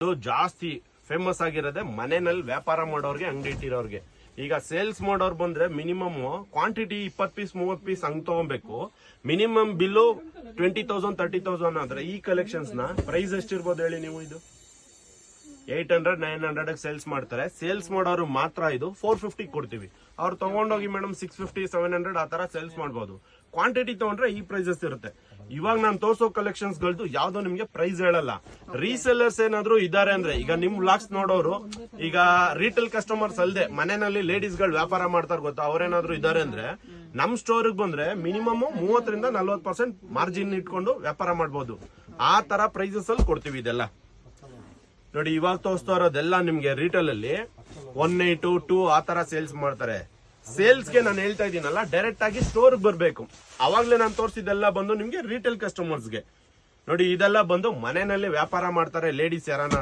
ಇದು ಜಾಸ್ತಿ ಫೇಮಸ್ ಆಗಿರೋದೆ ಮನೆಯಲ್ಲಿ ವ್ಯಾಪಾರ ಮಾಡೋರ್ಗೆ, ಅಂಗಡಿ ಇಟ್ಟಿರೋರ್ಗೆ. ಈಗ ಸೇಲ್ಸ್ ಮಾಡೋರ್ ಬಂದ್ರೆ ಮಿನಿಮಮ್ ಕ್ವಾಂಟಿಟಿ 20 ಪೀಸ್ 30 ಪೀಸ್ ಹಂಗ್ ತಗೋಬೇಕು. ಮಿನಿಮಮ್ ಬಿಲ್ಲು 20,000 30,000 ಆದ್ರೆ ಈ ಕಲೆಕ್ಷನ್ಸ್ ನ ಪ್ರೈಸ್ ಎಷ್ಟಿರ್ಬೋದು ಹೇಳಿ ನೀವು? ಇದು 800 900 ಸೇಲ್ಸ್ ಮಾಡ್ತಾರೆ. ಸೇಲ್ಸ್ ಮಾಡೋರು ಮಾತ್ರ ಇದು 450 ಕೊಡ್ತೀವಿ. ಅವ್ರು ತಗೊಂಡೋಗಿ ಮೇಡಮ್ 650 700 ಆ ತರ ಸೇಲ್ಸ್ ಮಾಡಬಹುದು. ಕ್ವಾಂಟಿಟಿ ತಗೊಂಡ್ರೆ ಈ ಪ್ರೈಸಸ್ ಇರುತ್ತೆ. ಇವಾಗ ನಾನು ತೋರ್ಸೋ ಕಲೆಕ್ಷನ್ಸ್ ಗಳದ್ದು ಯಾವ್ದೋ ನಿಮ್ಗೆ ಪ್ರೈಸ್ ಹೇಳಲ್ಲ. ರೀಸೆಲ್ಲರ್ಸ್ ಏನಾದ್ರು ಇದಾರೆ ಅಂದ್ರೆ, ಈಗ ನಿಮ್ ವ್ಲಾಗ್ಸ್ ನೋಡೋರು, ಈಗ ರಿಟೇಲ್ ಕಸ್ಟಮರ್ಸ್ ಅಲ್ಲದೆ ಮನೆಯಲ್ಲಿ ಲೇಡೀಸ್ ಗಳು ವ್ಯಾಪಾರ ಮಾಡ್ತಾರ ಗೊತ್ತಾ, ಅವ್ರೇನಾದ್ರು ಇದಾರೆ ಅಂದ್ರೆ ನಮ್ ಸ್ಟೋರ್ ಬಂದ್ರೆ ಮಿನಿಮಮ್ 30 ರಿಂದ 40% ಮಾರ್ಜಿನ್ ಇಟ್ಕೊಂಡು ವ್ಯಾಪಾರ ಮಾಡಬಹುದು. ಆ ತರ ಪ್ರೈಸಸ್ ಅಲ್ಲಿ ಕೊಡ್ತೀವಿ ಇದೆಲ್ಲ. ನೋಡಿ ಇವಾಗ ತೋರಿಸ್ತಾ ಇರೋದೆಲ್ಲ ನಿಮ್ಗೆ ರಿಟೇಲ್ ಅಲ್ಲಿ 182 2 ಆ ತರ ಸೇಲ್ಸ್ ಮಾಡ್ತಾರೆ. ಸೇಲ್ಸ್ಗೆ ನಾನು ಹೇಳ್ತಾ ಇದ್ದೀನಲ್ಲ, ಡೈರೆಕ್ಟ್ ಆಗಿ ಸ್ಟೋರ್ ಬರ್ಬೇಕು. ಅವಾಗ್ಲೇ ನಾನು ತೋರಿಸಿದೆಲ್ಲ ಬಂದು ನಿಮ್ಗೆ ರಿಟೇಲ್ ಕಸ್ಟಮರ್ಸ್ಗೆ. ನೋಡಿ ಇದೆಲ್ಲ ಬಂದು ಮನೆಯಲ್ಲಿ ವ್ಯಾಪಾರ ಮಾಡ್ತಾರೆ ಲೇಡೀಸ್ ಯಾರನ್ನ